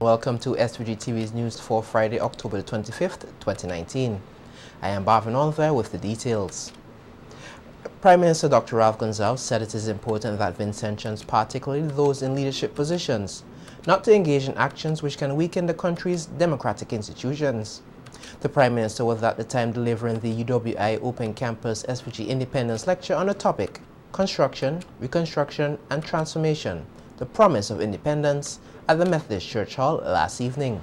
Welcome to SVG TV's news for Friday, October 25th, 2019. I am Barvin Olver with the details. Prime Minister Dr. Ralph Gonsalves said it is important that Vincentians, particularly those in leadership positions, not to engage in actions which can weaken the country's democratic institutions. The Prime Minister was at the time delivering the UWI Open Campus SVG Independence Lecture on the topic, Construction, Reconstruction and Transformation, the Promise of Independence, at the Methodist Church Hall last evening.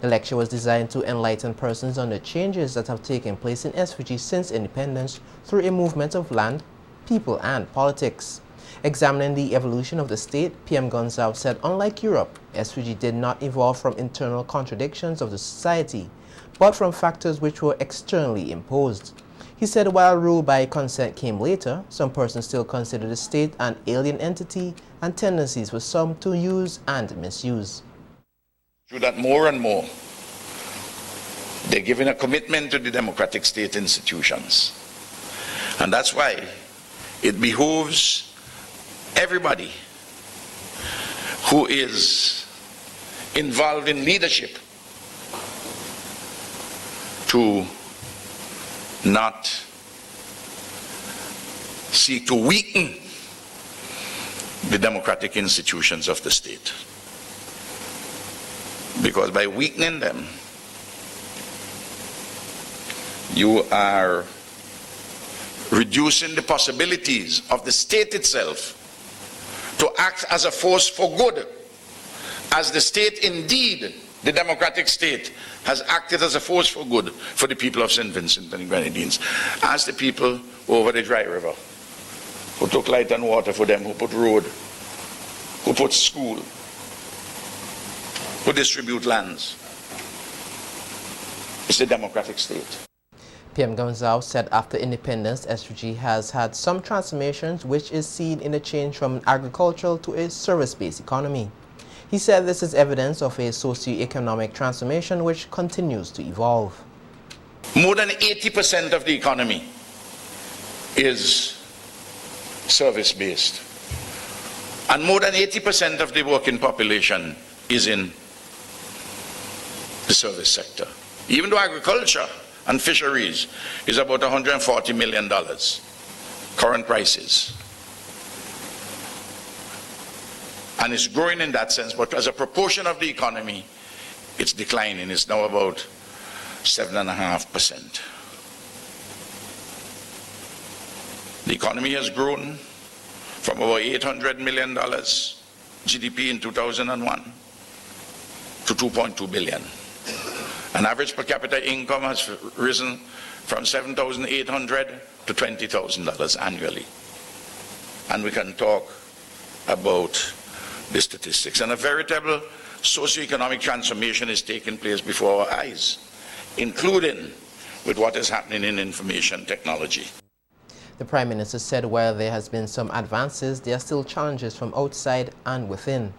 The lecture was designed to enlighten persons on the changes that have taken place in SVG since independence through a movement of land, people and politics. Examining the evolution of the state, PM Gonsalves said unlike Europe, SVG did not evolve from internal contradictions of the society, but from factors which were externally imposed. He said while rule by consent came later, some persons still consider the state an alien entity and tendencies for some to use and misuse. Through that more and more, they're giving a commitment to the democratic state institutions. And that's why it behooves everybody who is involved in leadership to not seek to weaken the democratic institutions of the state. Because by weakening them, you are reducing the possibilities of the state itself to act as a force for good, as the state indeed, the democratic state, has acted as a force for good for the people of St. Vincent and the Grenadines, as the people over the Dry River, who took light and water for them, who put road, who put school, who distribute lands. It's the democratic state. PM Gonsalves said after independence, SVG has had some transformations which is seen in a change from an agricultural to a service-based economy. He said this is evidence of a socio-economic transformation which continues to evolve. More than 80% of the economy is service-based. And more than 80% of the working population is in the service sector. Even though agriculture and fisheries is about $140 million, current prices. And it's growing in that sense, but as a proportion of the economy, it's declining. It's now about 7.5%. The economy has grown from about $800 million GDP in 2001 to 2.2 billion. An average per capita income has risen from $7,800 to $20,000 annually. And we can talk about the statistics. And a veritable socio-economic transformation is taking place before our eyes, including with what is happening in information technology. The Prime Minister said while there has been some advances, there are still challenges from outside and within,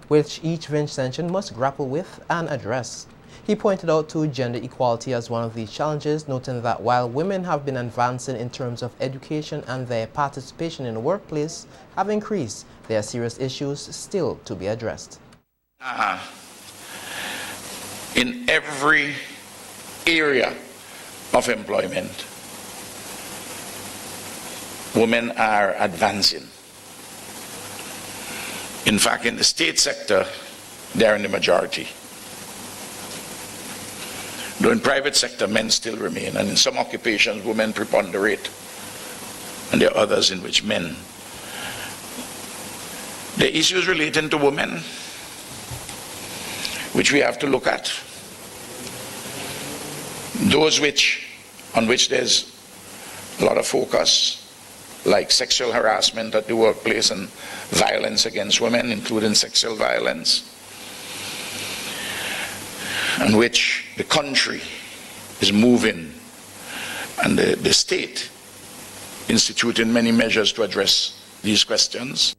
which each Vincentian must grapple with and address. He pointed out to gender equality as one of these challenges, noting that while women have been advancing in terms of education and their participation in the workplace have increased, there are serious issues still to be addressed. In every area of employment, women are advancing. In fact, in the state sector, they're in the majority. Though in private sector, men still remain, and in some occupations, women preponderate, and there are others in which men. There are issues relating to women, which we have to look at. Those on which there's a lot of focus, like sexual harassment at the workplace and violence against women, including sexual violence, and which the country is moving and the state instituting many measures to address these questions.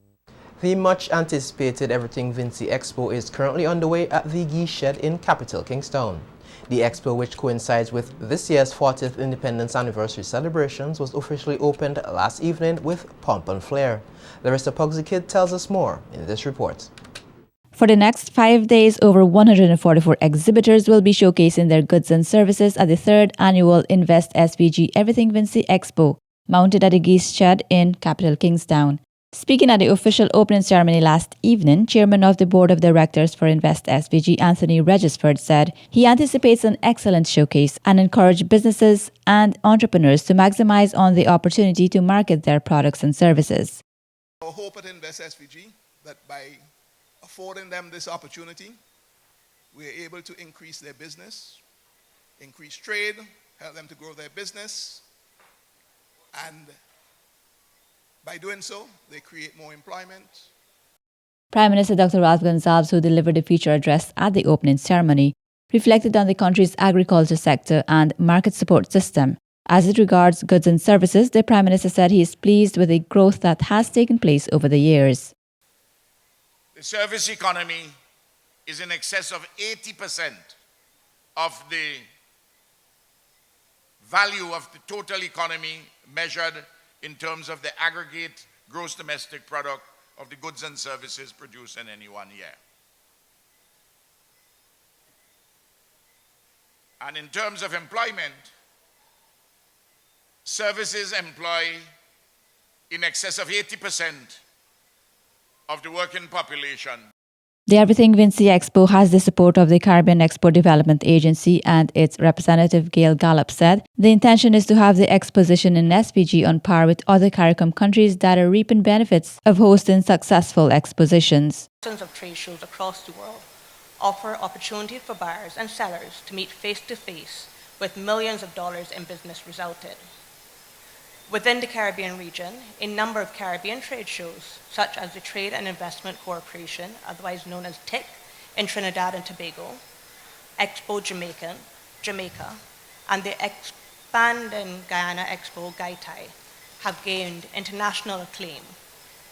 The much anticipated Everything Vincy Expo is currently underway at the Geese Shed in capital Kingstown. The expo, which coincides with this year's 40th Independence Anniversary celebrations, was officially opened last evening with pomp and flair. Larissa Pugsy Kid tells us more in this report. For the next 5 days, over 144 exhibitors will be showcasing their goods and services at the 3rd Annual Invest SVG Everything Vinci Expo, mounted at the Geese Shed in capital Kingstown. Speaking at the official opening ceremony last evening, Chairman of the Board of Directors for Invest SVG, Anthony Regisford, said he anticipates an excellent showcase and encourage businesses and entrepreneurs to maximize on the opportunity to market their products and services. Our hope at Invest SVG that by affording them this opportunity, we are able to increase their business, increase trade, help them to grow their business, and by doing so, they create more employment. Prime Minister Dr. Ralph Gonsalves, who delivered a feature address at the opening ceremony, reflected on the country's agriculture sector and market support system. As it regards goods and services, the Prime Minister said he is pleased with the growth that has taken place over the years. The service economy is in excess of 80% of the value of the total economy measured in terms of the aggregate gross domestic product of the goods and services produced in any one year. And in terms of employment, services employ in excess of 80% of the working population. The Everything Vinci Expo has the support of the Caribbean Export Development Agency, and its representative Gail Gallup said the intention is to have the exposition in SVG on par with other CARICOM countries that are reaping benefits of hosting successful expositions. Thousands of trade shows across the world offer opportunities for buyers and sellers to meet face-to-face with millions of dollars in business resulted. Within the Caribbean region, a number of Caribbean trade shows, such as the Trade and Investment Corporation, otherwise known as TIC, in Trinidad and Tobago, Expo Jamaica, and the expanding Guyana Expo Gaitai, have gained international acclaim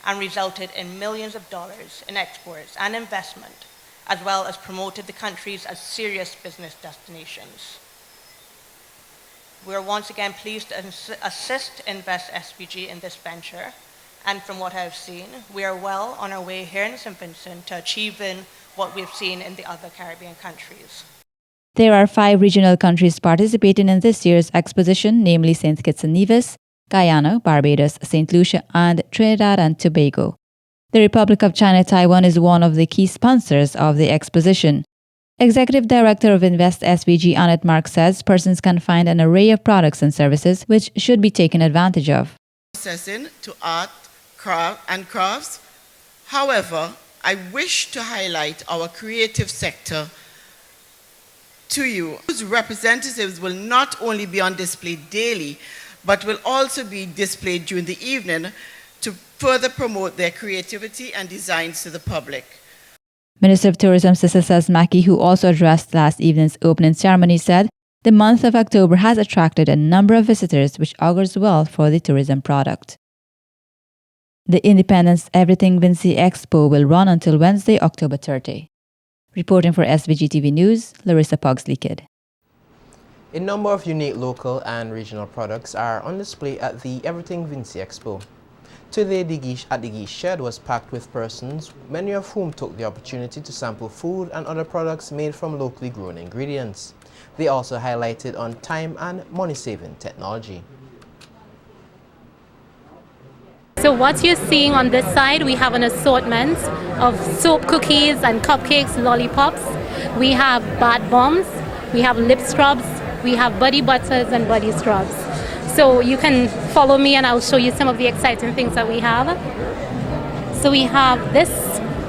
and resulted in millions of dollars in exports and investment, as well as promoted the countries as serious business destinations. We are once again pleased to assist Invest SVG in this venture, and from what I have seen, we are well on our way here in St. Vincent to achieving what we've seen in the other Caribbean countries. There are 5 regional countries participating in this year's exposition, namely St. Kitts and Nevis, Guyana, Barbados, St. Lucia, and Trinidad and Tobago. The Republic of China Taiwan is one of the key sponsors of the exposition. Executive Director of Invest SVG, Annette Mark, says persons can find an array of products and services which should be taken advantage of. Processing to art, craft, and crafts. However, I wish to highlight our creative sector to you, whose representatives will not only be on display daily, but will also be displayed during the evening to further promote their creativity and designs to the public. Minister of Tourism Sister Cels Mackey, who also addressed last evening's opening ceremony, said the month of October has attracted a number of visitors, which augurs well for the tourism product. The Independence Everything Vinci Expo will run until Wednesday, October 30. Reporting for SVG TV News, Larissa Pugsley-Kidd. A number of unique local and regional products are on display at the Everything Vinci Expo. Today, the Geese Shed was packed with persons, many of whom took the opportunity to sample food and other products made from locally grown ingredients. They also highlighted on time and money-saving technology. So what you're seeing on this side, we have an assortment of soap cookies and cupcakes, lollipops. We have bath bombs, we have lip scrubs, we have body butters and body scrubs. So you can follow me and I'll show you some of the exciting things that we have. So we have this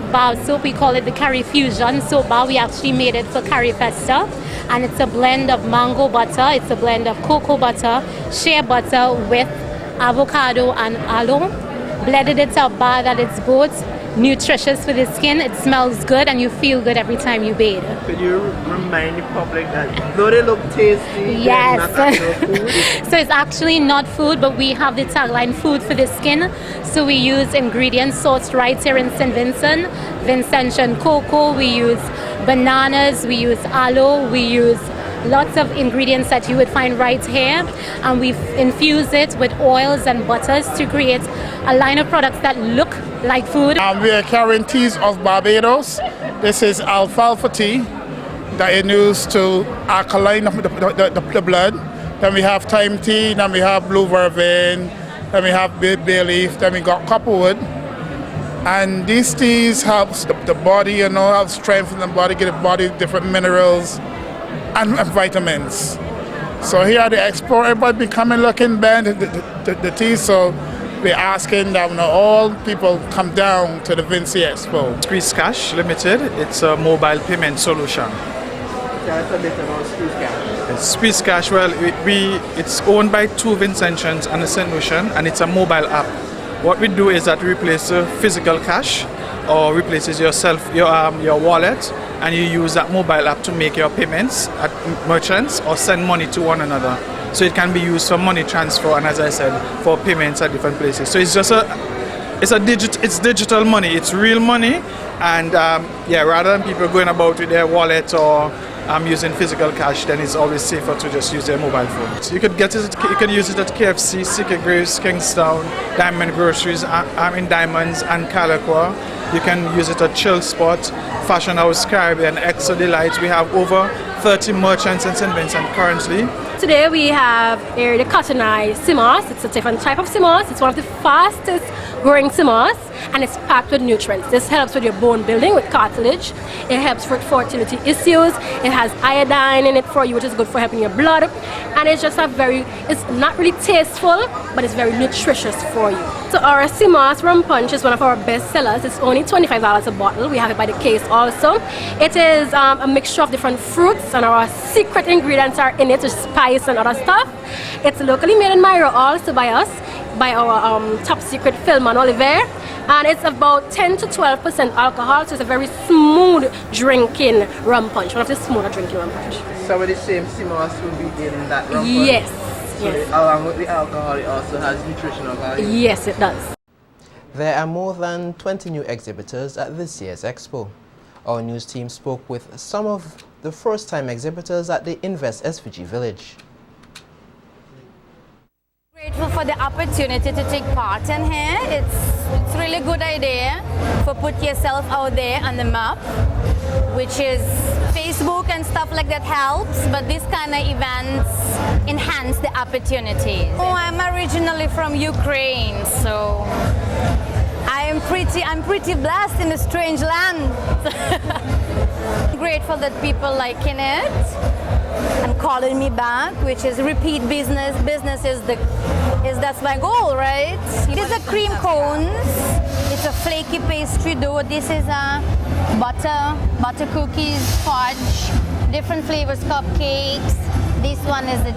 bar soap, we call it the Curry Fusion soap bar. We actually made it for Curry Festa, and it's a blend of mango butter, it's a blend of cocoa butter, shea butter with avocado and aloe. Blended it up bar that it's both nutritious for the skin, it smells good, and you feel good every time you bathe. Could you remind the public that though they look tasty, yes, they're not actual food? So it's actually not food, but we have the tagline food for the skin. So we use ingredients sourced right here in St. Vincent, Vincentian cocoa, we use bananas, we use aloe, we use lots of ingredients that you would find right here, and we've infused it with oils and butters to create a line of products that look like food. We are carrying teas of Barbados, This is alfalfa tea that is used to alkaline the blood. Then we have thyme tea, then we have blue vervain, then we have bay leaf, then we got copperwood. And these teas help the body, help strengthen the body, give the body different minerals and vitamins. So here at the expo, everybody been coming looking bad the tea, so we're asking that all people come down to the Vinci Expo. Squeeze Cash Limited, it's a mobile payment solution. Tell us a bit about Squeeze Cash. Squeeze Cash, well, it's owned by two Vincentians and a St. Lucian, and it's a mobile app. What we do is that we replace physical cash or replaces your wallet, and you use that mobile app to make your payments at merchants or send money to one another. So it can be used for money transfer and, as I said, for payments at different places. So it's just it's digital money. It's real money, and rather than people going about with their wallet or using physical cash, then it's always safer to just use their mobile phone. So you could you can use it at KFC, Secret Graves, Kingstown, Diamond Groceries, in Diamonds and Calico. You can use it at Chill Spot, Fashion House Caribbean, Exo Delight. We have over 30 merchants in St. Vincent currently. Today we have here the cotton eye sea moss. It's a different type of sea moss. It's one of the fastest growing sea moss, and it's packed with nutrients. This helps with your bone building, with cartilage. It helps with fertility issues. It has iodine in it for you, which is good for helping your blood. And it's just it's not really tasteful, but it's very nutritious for you. So our sea moss rum punch is one of our best sellers. It's only $25 a bottle. We have it by the case also. It is a mixture of different fruits, and our secret ingredients are in it, which is spice and other stuff. It's locally made in Myra also by us, by our top secret Philman Oliver, and it's about 10 to 12% alcohol, so it's a very smooth drinking rum punch, one of the smoother drinking rum punch. Some of the same sea moss will be in that rum punch? Yes. So yes. Along with the alcohol, it also has nutritional value? Yes, it does. There are more than 20 new exhibitors at this year's expo. Our news team spoke with some of the first-time exhibitors at the Invest SVG Village. Grateful for the opportunity to take part in here. It's really good idea for put yourself out there on the map, which is Facebook and stuff like that helps, but this kind of events enhance the opportunities. Oh, I'm originally from Ukraine, so I'm pretty blessed in a strange land. Grateful that people liking it and calling me back, which is repeat business. Business that's my goal, right? These are cream cones. It's a flaky pastry dough. This is a butter cookies, fudge, different flavors, cupcakes. This one is the.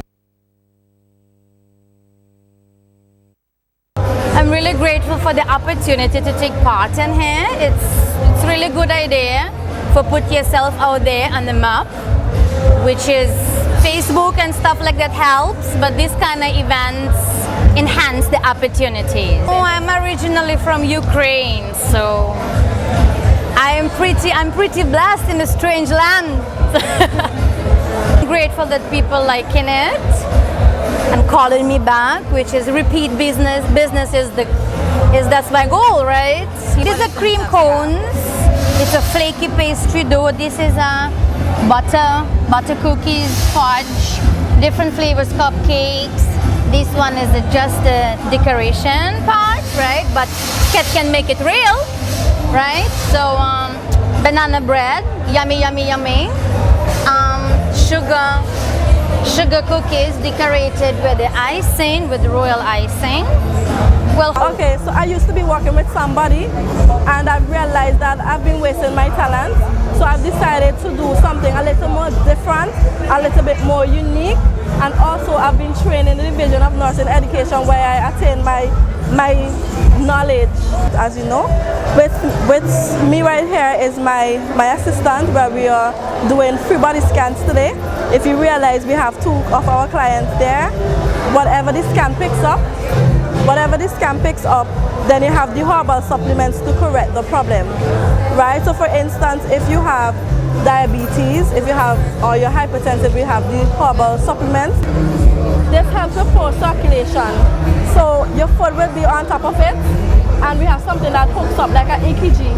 I'm really grateful for the opportunity to take part in here. It's really good idea for put yourself out there on the map, which is Facebook and stuff like that helps, but this kind of events enhance the opportunities. Oh, I'm originally from Ukraine, so I'm pretty blessed in a strange land. Grateful that people liking it and calling me back, which is repeat business. Business is that's my goal, right? These are cream cones. It's a flaky pastry dough. This is a butter cookies, fudge, different flavors, cupcakes. This one is just the decoration part, right? But Ket can make it real, right? So banana bread, yummy, yummy, yummy. Sugar cookies decorated with the icing, with royal icing. Well, okay, so I used to be working with somebody, and I've realized that I've been wasting my talent. So I've decided to do something a little more different, a little bit more unique, and also I've been trained in the Division of Nursing Education, where I attain my knowledge, as you know. With me right here is my assistant, where we are doing free body scans today. If you realize, we have two of our clients there. Whatever the scan picks up, then you have the herbal supplements to correct the problem, right? So for instance, if you have diabetes, or you're hypertensive, we have the herbal supplements. This helps with poor circulation. So your foot will be on top of it, and we have something that hooks up like an EKG,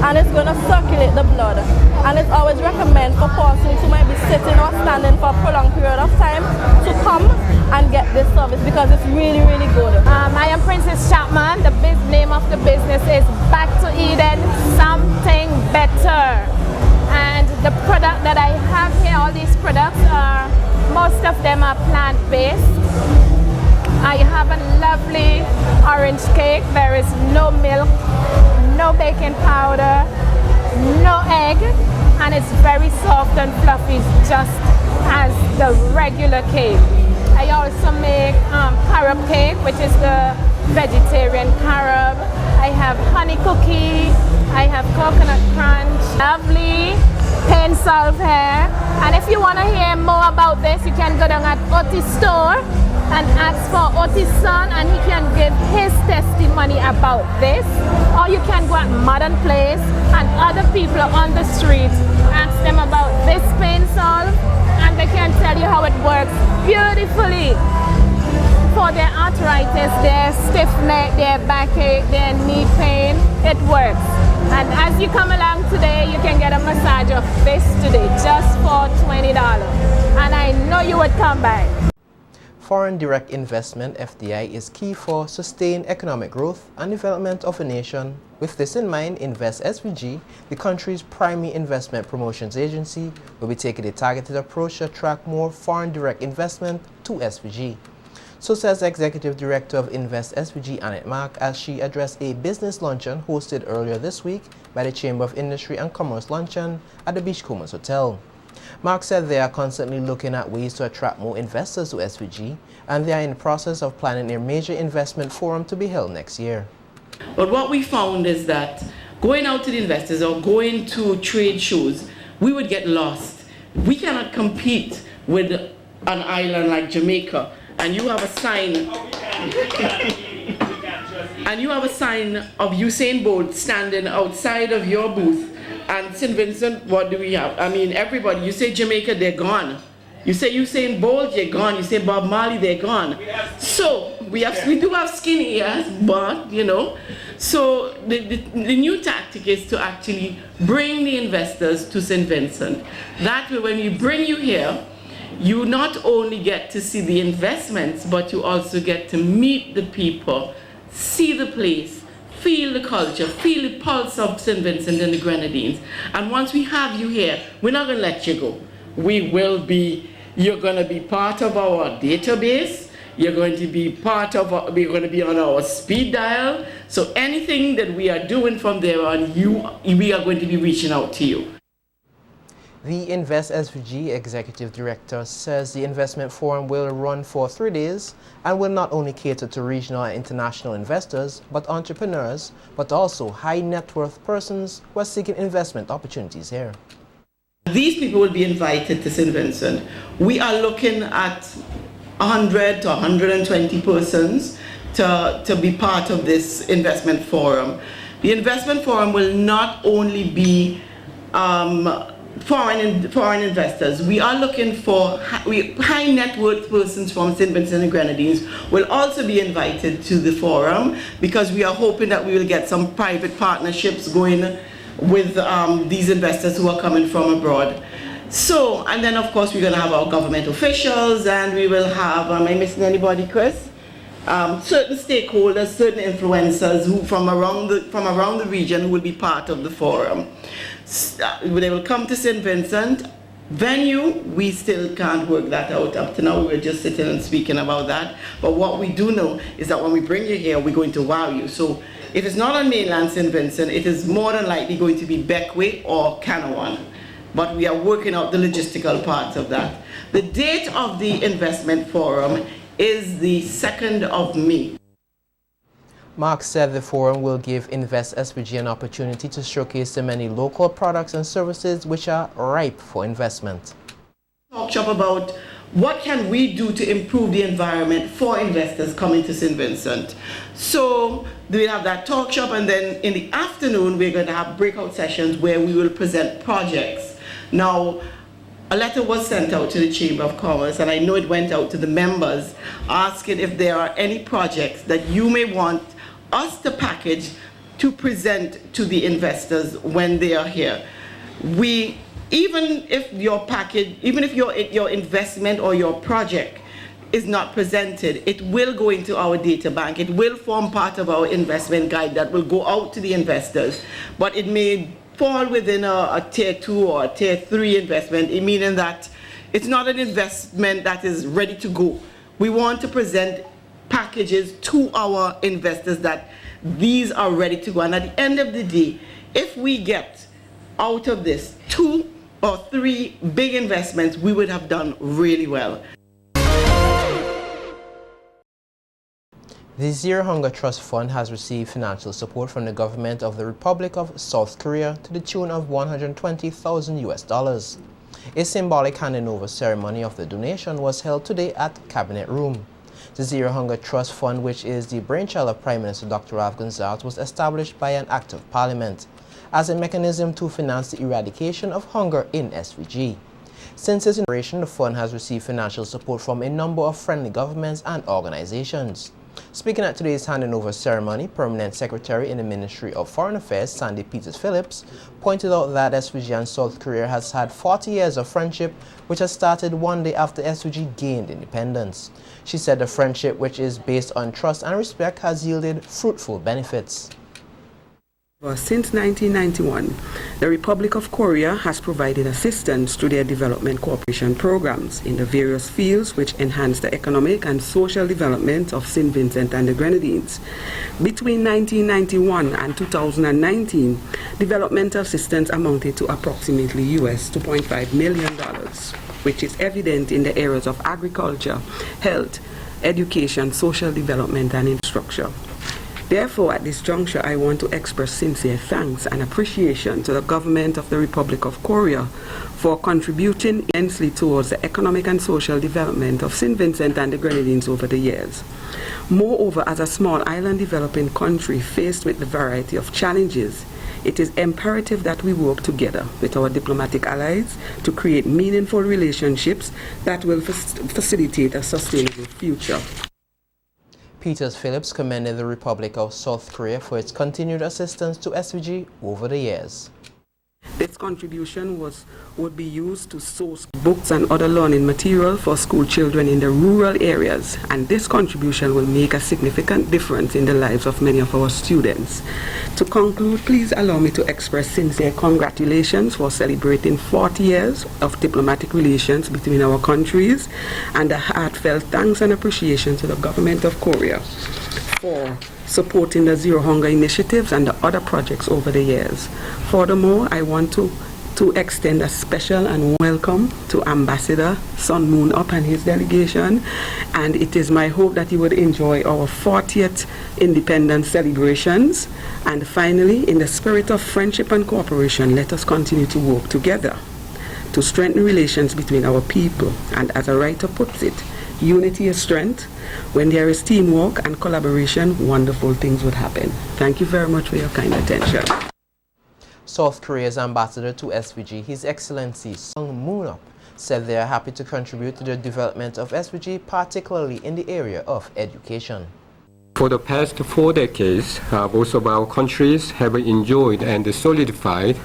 and it's going to circulate the blood. And it's always recommended for persons who might be sitting or standing for a prolonged period of time to come and get this service because it's really, really good. I am Princess Chapman. The name of the business is Back to Eden, Something Better. And the product that I have here, all these products are, most of them are plant-based. I have a lovely orange cake. There is no milk, no baking powder, no egg, and it's very soft and fluffy, just as the regular cake. I also make carob cake, which is the vegetarian carob. I have honey cookie, I have coconut crunch, lovely pain solve hair. And if you want to hear more about this, you can go down at Otis store and ask for Otis' son, and he can give his testimony about this. Or you can go at Modern Place and other people on the street, ask them about this pain solve, and they can tell you how it works beautifully for their arthritis, their stiff neck, their backache, their knee pain. It works. And as you come along today, you can get a massage of this today just for $20. And I know you would come back. Foreign direct investment, FDI, is key for sustained economic growth and development of a nation. With this in mind, Invest SVG, the country's primary investment promotions agency, will be taking a targeted approach to attract more foreign direct investment to SVG. So says Executive Director of Invest SVG, Annette Mark, as she addressed a business luncheon hosted earlier this week by the Chamber of Industry and Commerce Luncheon at the Beachcombers Hotel. Mark said they are constantly looking at ways to attract more investors to SVG, and they are in the process of planning a major investment forum to be held next year. But what we found is that going out to the investors or going to trade shows, we would get lost. We cannot compete with an island like Jamaica, and you have a sign of Usain Bolt standing outside of your booth. And St. Vincent, what do we have? I mean, everybody, you say Jamaica, they're gone. You say Usain Bolt, you're gone. You say Bob Marley, they're gone. So we do have skinny ears, but you know. So the new tactic is to actually bring the investors to St. Vincent. That way, when we bring you here, you not only get to see the investments, but you also get to meet the people, see the place, feel the culture, feel the pulse of St. Vincent and the Grenadines. And once we have you here, we're not going to let you go. You're going to be part of our database. You're going to be we're going to be on our speed dial. So anything that we are doing from there on, we are going to be reaching out to you. The Invest SVG Executive Director says the investment forum will run for 3 days and will not only cater to regional and international investors, but entrepreneurs, but also high net worth persons who are seeking investment opportunities here. These people will be invited to St. Vincent. We are looking at 100 to 120 persons to be part of this investment forum. The investment forum will not only be foreign investors. We are looking for high net worth persons from St. Vincent and Grenadines will also be invited to the forum, because we are hoping that we will get some private partnerships going with these investors who are coming from abroad. So, and then of course we're going to have our government officials, and we will have, am I missing anybody, Chris? Certain stakeholders, certain influencers who from around the region who will be part of the forum. They will come to St. Vincent. Venue, we still can't work that out. Up to now, we're just sitting and speaking about that. But what we do know is that when we bring you here, we're going to wow you. So if it's not on mainland St. Vincent, it is more than likely going to be Beckwith or Canawan. But we are working out the logistical parts of that. The date of the investment forum is the 2nd of May. Mark said the forum will give Invest SVG an opportunity to showcase the many local products and services which are ripe for investment. Talk shop about what can we do to improve the environment for investors coming to St. Vincent. So we'll have that talk shop, and then in the afternoon we're going to have breakout sessions where we will present projects. Now, a letter was sent out to the Chamber of Commerce, and I know it went out to the members asking if there are any projects that you may want us to package to present to the investors when they are here. Even if your package, even if your investment or your project is not presented, it will go into our data bank. It will form part of our investment guide that will go out to the investors, but it may fall within a tier 2 or a tier 3 investment, meaning that it's not an investment that is ready to go. We want to present packages to our investors that these are ready to go. And at the end of the day, if we get out of this 2 or 3 big investments, we would have done really well. The Zero Hunger Trust Fund has received financial support from the government of the Republic of South Korea to the tune of $120,000. A symbolic handing over ceremony of the donation was held today at Cabinet Room. The Zero Hunger Trust Fund, which is the brainchild of Prime Minister Dr. Ralph Gonsalves, was established by an act of Parliament as a mechanism to finance the eradication of hunger in SVG. Since its inauguration, the fund has received financial support from a number of friendly governments and organizations. Speaking at today's handing over ceremony, Permanent Secretary in the Ministry of Foreign Affairs, Sandy Peters-Phillips, pointed out that SVG and South Korea has had 40 years of friendship, which has started one day after SVG gained independence. She said the friendship, which is based on trust and respect, has yielded fruitful benefits. Since 1991, the Republic of Korea has provided assistance to their development cooperation programs in the various fields which enhance the economic and social development of St. Vincent and the Grenadines. Between 1991 and 2019, developmental assistance amounted to approximately $2.5 million, which is evident in the areas of agriculture, health, education, social development, and infrastructure. Therefore, at this juncture, I want to express sincere thanks and appreciation to the government of the Republic of Korea for contributing immensely towards the economic and social development of St. Vincent and the Grenadines over the years. Moreover, as a small island developing country faced with the variety of challenges, it is imperative that we work together with our diplomatic allies to create meaningful relationships that will facilitate a sustainable future. Peters-Phillips commended the Republic of South Korea for its continued assistance to SVG over the years. This contribution would be used to source books and other learning material for school children in the rural areas, and this contribution will make a significant difference in the lives of many of our students. To conclude, please allow me to express sincere congratulations for celebrating 40 years of diplomatic relations between our countries, and a heartfelt thanks and appreciation to the government of Korea for supporting the Zero Hunger initiatives and the other projects over the years. Furthermore, I want to extend a special and welcome to Ambassador Sun Moon Up and his delegation, and it is my hope that you would enjoy our 40th independence celebrations. And finally, in the spirit of friendship and cooperation, let us continue to work together to strengthen relations between our people. And as a writer puts it, unity is strength. When there is teamwork and collaboration, wonderful things would happen. Thank you very much for your kind attention. South Korea's ambassador to SVG, His Excellency Sun Moon Up, said they are happy to contribute to the development of SVG, particularly in the area of education. For the past 4 decades, both of our countries have enjoyed and solidified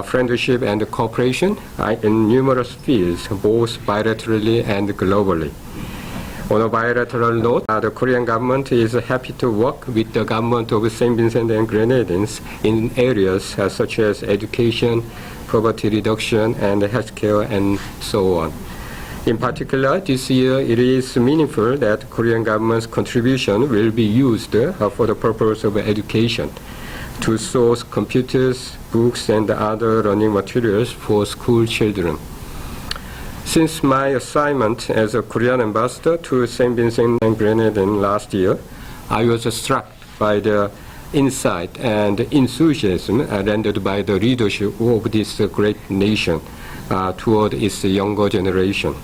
friendship and cooperation in numerous fields, both bilaterally and globally. On a bilateral note, the Korean government is happy to work with the government of St. Vincent and Grenadines in areas such as education, poverty reduction, and healthcare, and so on. In particular, this year it is meaningful that Korean government's contribution will be used for the purpose of education, to source computers, books, and other learning materials for school children. Since my assignment as a Korean ambassador to St. Vincent and Grenadines last year, I was struck by the insight and enthusiasm rendered by the leadership of this great nation toward its younger generation.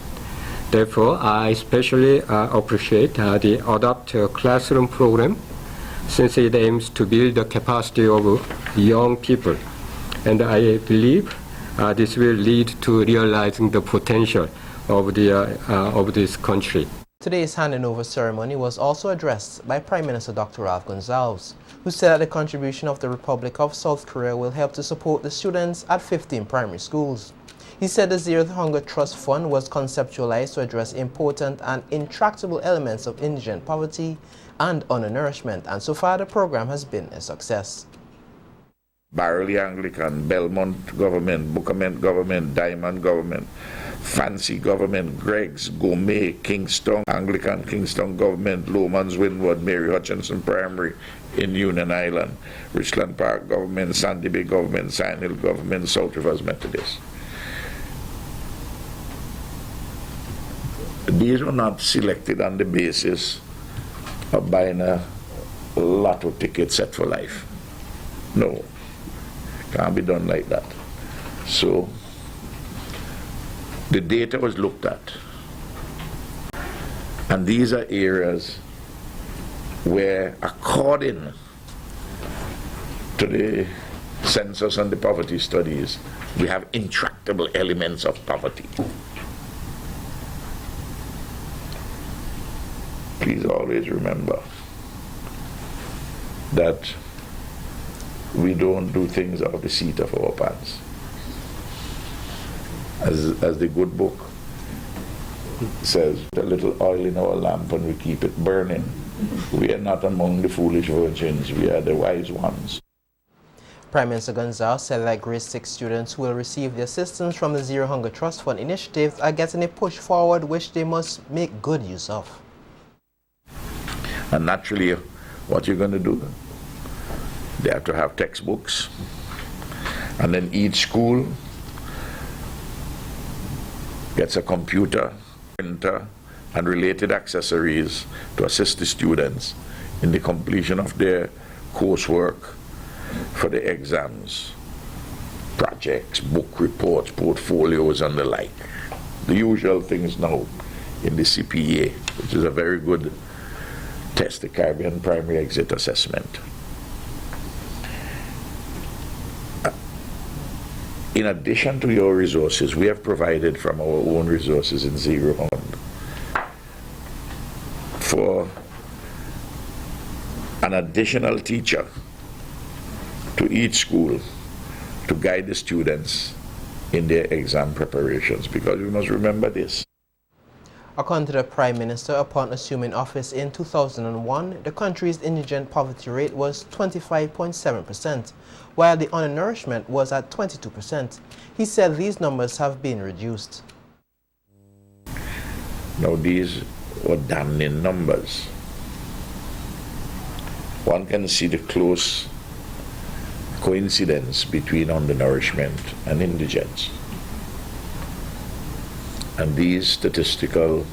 Therefore, I especially appreciate the ADOPT classroom program, since it aims to build the capacity of young people. And I believe this will lead to realizing the potential of this country. Today's handing over ceremony was also addressed by Prime Minister Dr. Ralph Gonsalves, who said that the contribution of the Republic of South Korea will help to support the students at 15 primary schools. He said the Zero Hunger Trust Fund was conceptualized to address important and intractable elements of indigent poverty and undernourishment, and so far the program has been a success. Barley Anglican, Belmont Government, Buckerment Government, Diamond Government, Fancy Government, Greg's, Gourmet, Kingston, Anglican Kingston Government, Lomans Windward, Mary Hutchinson Primary in Union Island, Richland Park Government, Sandy Bay Government, Sand Hill Government, South Rivers Methodist. These were not selected on the basis of buying a lotto ticket set for life. No, can't be done like that. So the data was looked at, and these are areas where, according to the census and the poverty studies, we have intractable elements of poverty. Please always remember that we don't do things out of the seat of our pants. As the good book says, a little oil in our lamp and we keep it burning. We are not among the foolish virgins, we are the wise ones. Prime Minister Gonsalves said that grade 6 students who will receive the assistance from the Zero Hunger Trust Fund initiatives are getting a push forward which they must make good use of. And naturally, what you're going to do? They have to have textbooks, and then each school gets a computer, printer, and related accessories to assist the students in the completion of their coursework for the exams, projects, book reports, portfolios, and the like. The usual things now in the CPA, which is a very good test, the Caribbean Primary Exit Assessment. In addition to your resources, we have provided from our own resources in Zero Hunger for an additional teacher to each school to guide the students in their exam preparations, because we must remember this. According to the Prime Minister, upon assuming office in 2001, the country's indigent poverty rate was 25.7%, while the undernourishment was at 22%. He said these numbers have been reduced. Now these were damning numbers. One can see the close coincidence between undernourishment and indigence. And these statistical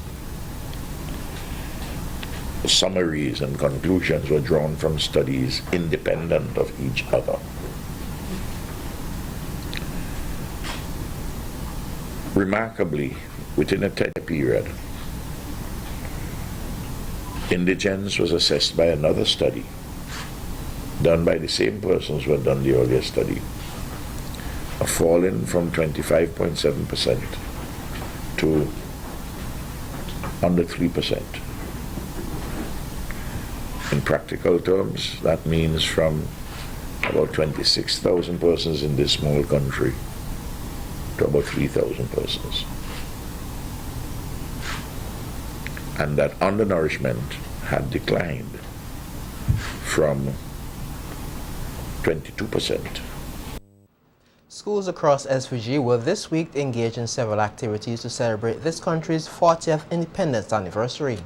summaries and conclusions were drawn from studies independent of each other. Remarkably, within a 10-year period, indigence was assessed by another study done by the same persons who had done the earlier study, falling from 25.7% to under 3%. In practical terms, that means from about 26,000 persons in this small country to about 3,000 persons. And that undernourishment had declined from 22%. Schools across SVG will this week engage in several activities to celebrate this country's 40th independence anniversary.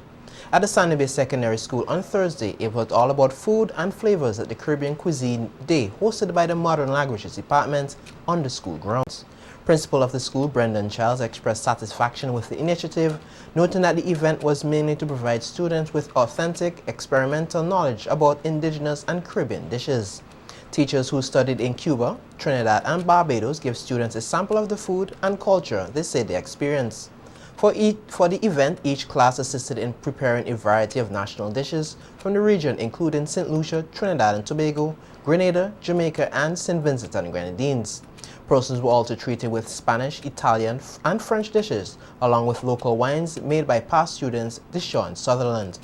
At the Sandy Bay Secondary School on Thursday, it was all about food and flavors at the Caribbean Cuisine Day hosted by the Modern Languages Department on the school grounds. Principal of the school, Brendan Charles, expressed satisfaction with the initiative, noting that the event was mainly to provide students with authentic, experimental knowledge about indigenous and Caribbean dishes. Teachers who studied in Cuba, Trinidad, and Barbados give students a sample of the food and culture they say they experience. For the event, each class assisted in preparing a variety of national dishes from the region, including St. Lucia, Trinidad and Tobago, Grenada, Jamaica, and St. Vincent and Grenadines. Persons were also treated with Spanish, Italian, and French dishes, along with local wines made by past students Dishon Sutherland.